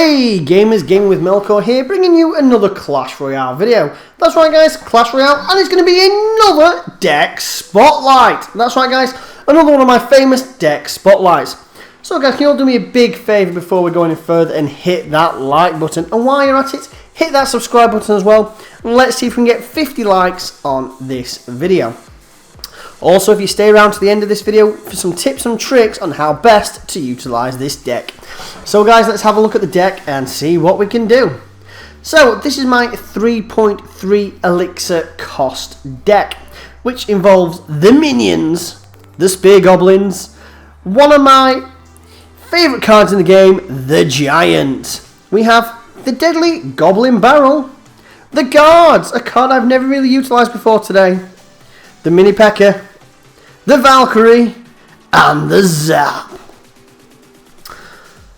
Hey gamers, Gaming with Melkor here, bringing you another Clash Royale video. That's right guys, Clash Royale, and it's going to be another deck spotlight. That's right guys, another one of my famous deck spotlights. So guys, can you all do me a big favour before we go any further and hit that like button, and while you're at it, hit that subscribe button as well, and let's see if we can get 50 likes on this video. Also, if you stay around to the end of this video for some tips and tricks on how best to utilise this deck. So guys, let's have a look at the deck and see what we can do. So this is my 3.3 Elixir cost deck, which involves the minions, the Spear Goblins, one of my favourite cards in the game, the Giant. We have the deadly Goblin Barrel, the Guards, a card I've never really utilised before today, the Mini Pekka, the Valkyrie, and the Zap.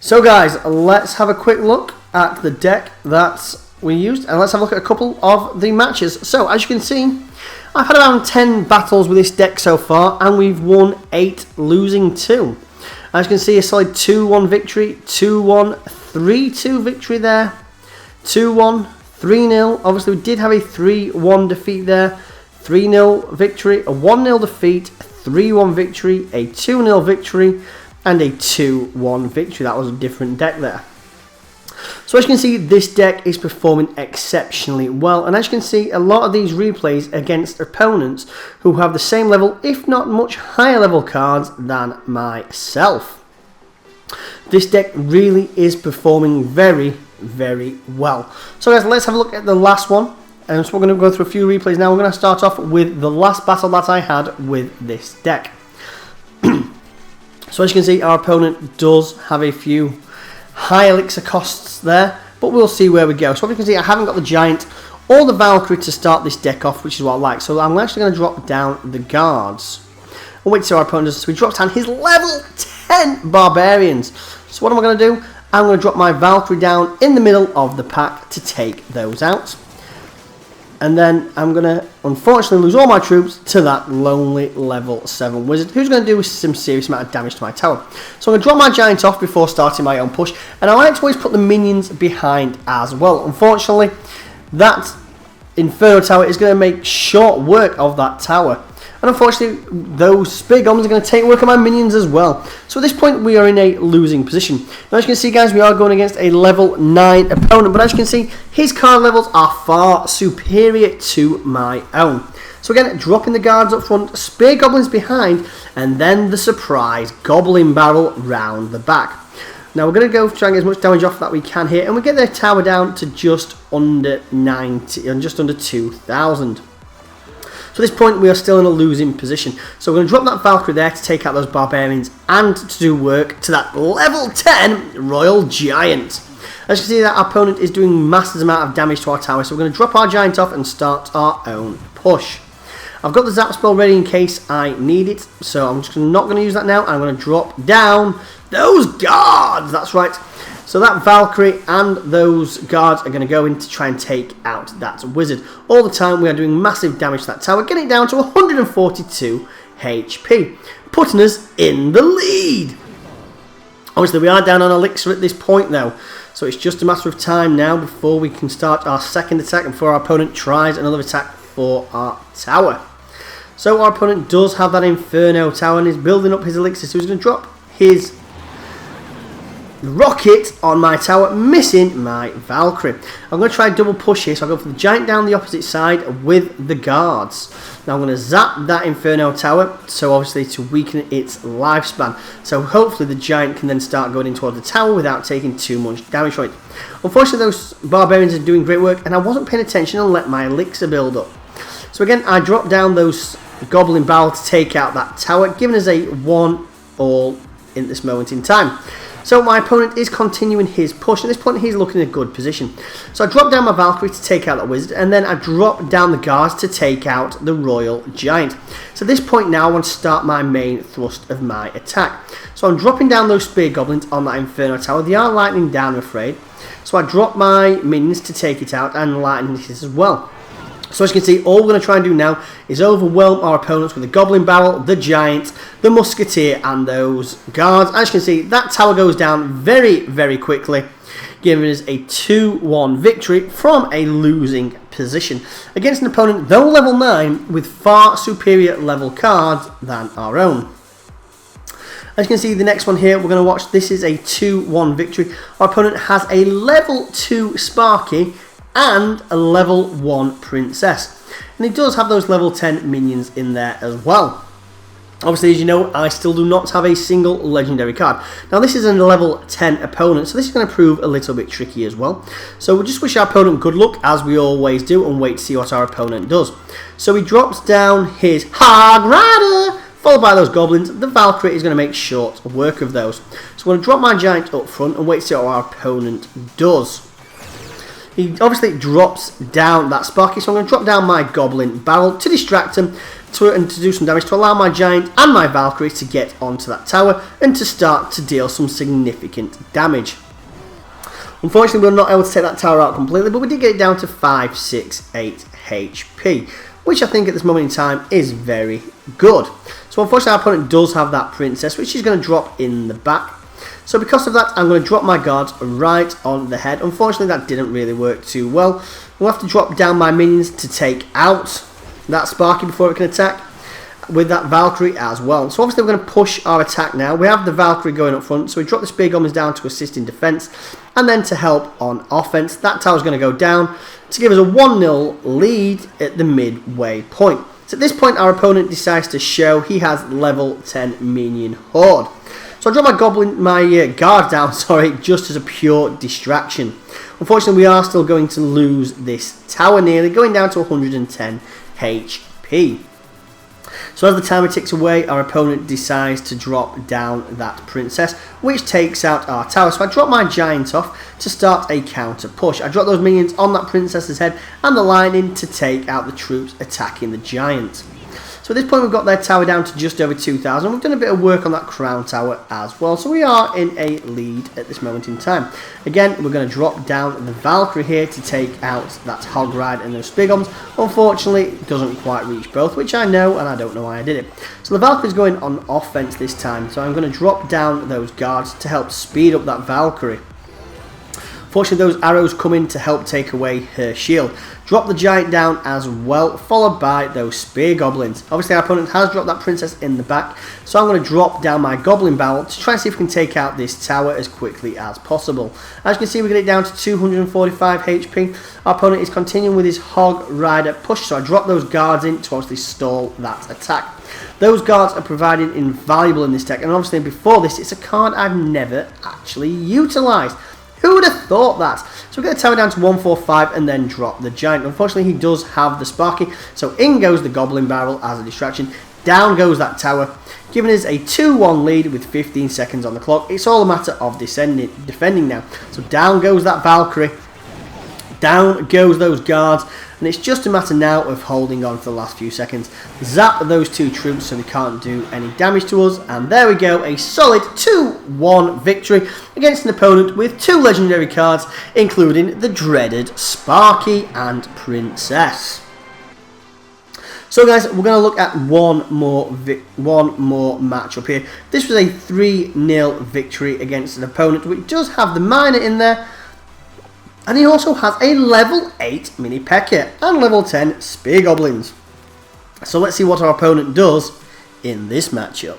So guys, let's have a quick look at the deck that we used, and let's have a look at a couple of the matches. So as you can see, I've had around 10 battles with this deck so far, and we've won 8, losing 2. As you can see, a solid 2-1 victory, 2-1, 3-2 victory there, 2-1, 3-0. Obviously, we did have a 3-1 defeat there, 3-0 victory, a 1-0 defeat, 3-1 victory, a 2-0 victory, and a 2-1 victory. That was a different deck there. So as you can see, this deck is performing exceptionally well, and as you can see, a lot of these replays against opponents who have the same level, if not much higher level cards than myself. This deck really is performing very, very well. So guys, let's have a look at the last one. And so we're going to go through a few replays now. We're going to start off with the last battle that I had with this deck. So as you can see, our opponent does have a few high elixir costs there, but we'll see where we go. So as you can see, I haven't got the Giant or the Valkyrie to start this deck off, which is what I like. So I'm actually going to drop down the Guards. And wait till our opponent does. So he drops down his level 10 Barbarians. So what am I going to do? I'm going to drop my Valkyrie down in the middle of the pack to take those out. And then I'm going to, unfortunately, lose all my troops to that lonely level 7 wizard, who's going to do some serious amount of damage to my tower. So I'm going to drop my Giant off before starting my own push. And I like to always put the minions behind as well. Unfortunately, that Inferno tower is going to make short work of that tower. And unfortunately, those Spear Goblins are going to take work on my minions as well. So at this point, we are in a losing position. Now, as you can see, guys, we are going against a level 9 opponent. But as you can see, his card levels are far superior to my own. So again, dropping the Guards up front, Spear Goblins behind, and then the surprise Goblin Barrel round the back. Now, we're going to go try and get as much damage off that we can here. And we get their tower down to just under 90, and just under 2,000. So at this point, we are still in a losing position. So we're going to drop that Valkyrie there to take out those Barbarians and to do work to that level 10 Royal Giant. As you can see, that our opponent is doing massive amount of damage to our tower. So we're going to drop our Giant off and start our own push. I've got the Zap spell ready in case I need it. So I'm just not going to use that now. I'm going to drop down those Guards. That's right. So that Valkyrie and those Guards are going to go in to try and take out that wizard. All the time we are doing massive damage to that tower, getting it down to 142 HP, putting us in the lead. Obviously we are down on elixir at this point though, so it's just a matter of time now before we can start our second attack and before our opponent tries another attack for our tower. So our opponent does have that Inferno tower and is building up his elixir, so he's going to drop his rocket on my tower, missing my Valkyrie. I'm going to try double push here, so I'll go for the Giant down the opposite side with the Guards. Now I'm going to zap that Inferno tower, so obviously to weaken its lifespan. So hopefully the Giant can then start going in towards the tower without taking too much damage from it. Unfortunately, those Barbarians are doing great work, and I wasn't paying attention and let my elixir build up. So again, I dropped down those Goblin Barrel to take out that tower, giving us a 1-all in this moment in time. So my opponent is continuing his push. At this point, he's looking in a good position. So I drop down my Valkyrie to take out that wizard, and then I drop down the Guards to take out the Royal Giant. So at this point now, I want to start my main thrust of my attack. So I'm dropping down those Spear Goblins on that Inferno tower. They are lightning down, I'm afraid. So I drop my minions to take it out and lightning it as well. So as you can see, all we're going to try and do now is overwhelm our opponents with the Goblin Barrel, the Giant, the Musketeer, and those Guards. As you can see, that tower goes down very, very quickly, giving us a 2-1 victory from a losing position against an opponent, though level 9, with far superior level cards than our own. As you can see, the next one here we're going to watch, this is a 2-1 victory. Our opponent has a level 2 Sparky and a level 1 Princess. And he does have those level 10 minions in there as well. Obviously, as you know, I still do not have a single legendary card. Now, this is a level 10 opponent, so this is going to prove a little bit tricky as well. So we'll just wish our opponent good luck, as we always do, and wait to see what our opponent does. So he drops down his Hog Rider, followed by those goblins. The Valkyrie is going to make short work of those. So I'm going to drop my giant up front and wait to see what our opponent does. He obviously drops down that Sparky, so I'm going to drop down my Goblin Barrel to distract him and to do some damage, to allow my giant and my Valkyrie to get onto that tower and to start to deal some significant damage. Unfortunately, we were not able to take that tower out completely, but we did get it down to 5, 6, 8 HP, which I think at this moment in time is very good. So unfortunately, our opponent does have that Princess, which is going to drop in the back. So because of that, I'm going to drop my guards right on the head. Unfortunately, that didn't really work too well. We'll have to drop down my minions to take out that Sparky before it can attack, with that Valkyrie as well. So obviously we're going to push our attack now. We have the Valkyrie going up front, so we drop the Spear Goblins down to assist in defense, and then to help on offense. That tower's going to go down to give us a 1-0 lead at the midway point. So at this point, our opponent decides to show he has level 10 minion horde. So I drop my guard down, just as a pure distraction. Unfortunately, we are still going to lose this tower nearly, going down to 110 HP. So as the timer ticks away, our opponent decides to drop down that Princess, which takes out our tower. So I drop my giant off to start a counter push. I drop those minions on that Princess's head and the lightning to take out the troops attacking the giant. So at this point, we've got their tower down to just over 2,000. We've done a bit of work on that crown tower as well. So we are in a lead at this moment in time. Again, we're going to drop down the Valkyrie here to take out that Hog Ride and those Spear Goblins. Unfortunately, it doesn't quite reach both, which I know, and I don't know why I did it. So the Valkyrie's going on offense this time. So I'm going to drop down those guards to help speed up that Valkyrie. Fortunately, those arrows come in to help take away her shield. Drop the giant down as well, followed by those Spear Goblins. Obviously, our opponent has dropped that Princess in the back, so I'm going to drop down my Goblin Barrel to try and see if we can take out this tower as quickly as possible. As you can see, we get it down to 245 HP. Our opponent is continuing with his Hog Rider push, so I drop those guards in to obviously stall that attack. Those guards are providing invaluable in this deck, and obviously before this, it's a card I've never actually utilised. Who would have thought that? So we get the tower down to 145 and then drop the giant. Unfortunately, he does have the Sparky, so in goes the Goblin Barrel as a distraction. Down goes that tower, giving us a 2-1 lead with 15 seconds on the clock. It's all a matter of defending now. So down goes that Valkyrie. Down goes those guards, and it's just a matter now of holding on for the last few seconds. Zap those two troops so they can't do any damage to us, and there we go, a solid 2-1 victory against an opponent with 2 legendary cards, including the dreaded Sparky and Princess. So guys, we're going to look at one more matchup here. This was a 3-0 victory against an opponent which does have the miner in there. And he also has a level 8 Mini Pekka and level 10 Spear Goblins. So let's see what our opponent does in this matchup.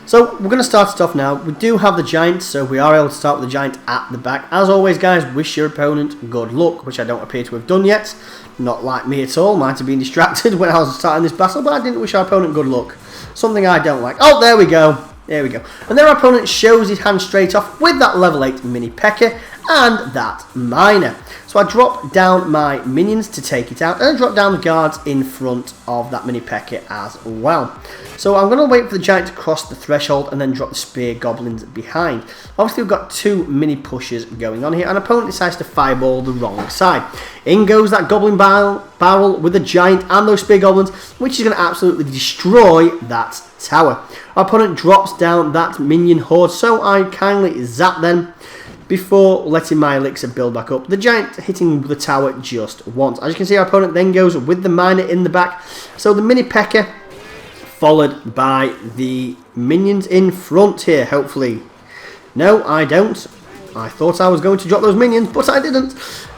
So we're going to start it off now. We do have the giant, so we are able to start with the giant at the back. As always, guys, wish your opponent good luck, which I don't appear to have done yet. Not like me at all. Might have been distracted when I was starting this battle, but I didn't wish our opponent good luck. Something I don't like. Oh, there we go. There we go. And then our opponent shows his hand straight off with that level 8 Mini Pekka and that miner. So I drop down my minions to take it out, and I drop down the guards in front of that Mini Pekka as well. So I'm going to wait for the giant to cross the threshold and then drop the Spear Goblins behind. Obviously, we've got 2 mini pushes going on here, and opponent decides to fireball the wrong side. In goes that Goblin Barrel with the giant and those Spear Goblins, which is going to absolutely destroy that tower. Our opponent drops down that minion horde, so I kindly zap them before letting my elixir build back up. The giant hitting the tower just once. As you can see, our opponent then goes with the miner in the back. So the Mini Pekka followed by the minions in front here, hopefully. No, I don't. I thought I was going to drop those minions, but I didn't.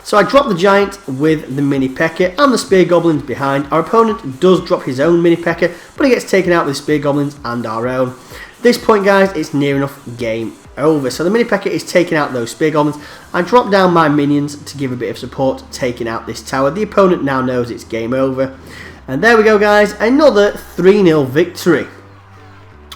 So I dropped the giant with the Mini Pekka and the Spear Goblins behind. Our opponent does drop his own Mini Pekka, but he gets taken out with Spear Goblins and our own. At this point, guys, it's near enough game over. So the Mini Pekka is taking out those Spear Goblins. I drop down my minions to give a bit of support, taking out this tower. The opponent now knows it's game over. And there we go, guys, another 3-0 victory.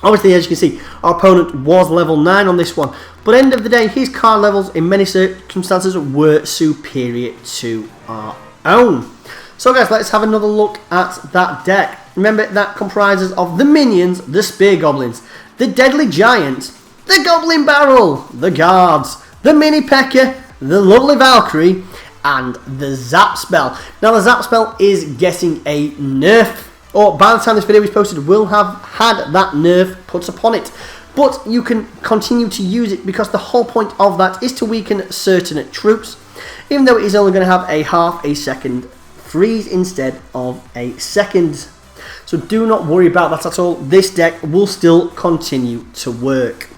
Obviously, as you can see, our opponent was level 9 on this one. But at the end of the day, his card levels in many circumstances were superior to our own. So guys, let's have another look at that deck. Remember, that comprises of the minions, the Spear Goblins, the Deadly Giant, the Goblin Barrel, the Guards, the Mini Pekka, the lovely Valkyrie, and the Zap Spell. Now, the Zap Spell is getting a nerf. Or by the time this video is posted, will have had that nerf put upon it. But you can continue to use it because the whole point of that is to weaken certain troops, even though it is only going to have a half a second freeze instead of a second. So do not worry about that at all. This deck will still continue to work.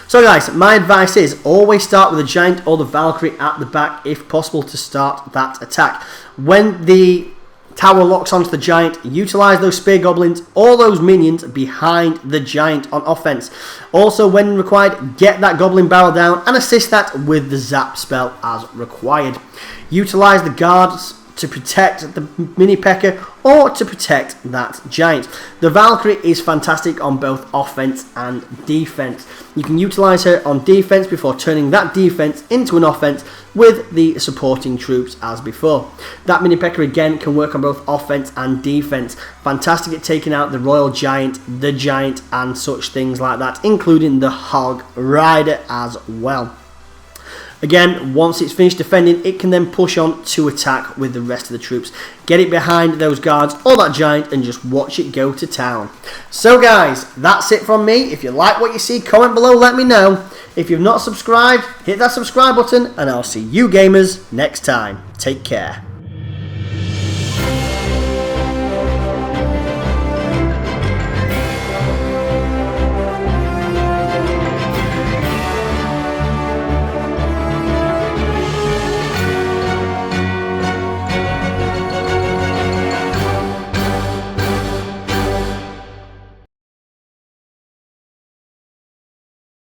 So guys, my advice is always start with the Giant or the Valkyrie at the back if possible to start that attack. When the tower locks onto the Giant, utilise those Spear Goblins or those minions behind the Giant on offense. Also, when required, get that Goblin Barrel down and assist that with the Zap Spell as required. Utilise the Guards to protect the Mini Pekka or to protect that Giant. The Valkyrie is fantastic on both offense and defense. You can utilise her on defense before turning that defense into an offense with the supporting troops as before. That Mini Pekka again can work on both offense and defense. Fantastic at taking out the Royal Giant, the Giant, and such things like that, including the Hog Rider as well. Again, once it's finished defending, it can then push on to attack with the rest of the troops. Get it behind those guards or that Giant and just watch it go to town. So guys, that's it from me. If you like what you see, comment below, let me know. If you've not subscribed, hit that subscribe button and I'll see you gamers next time. Take care.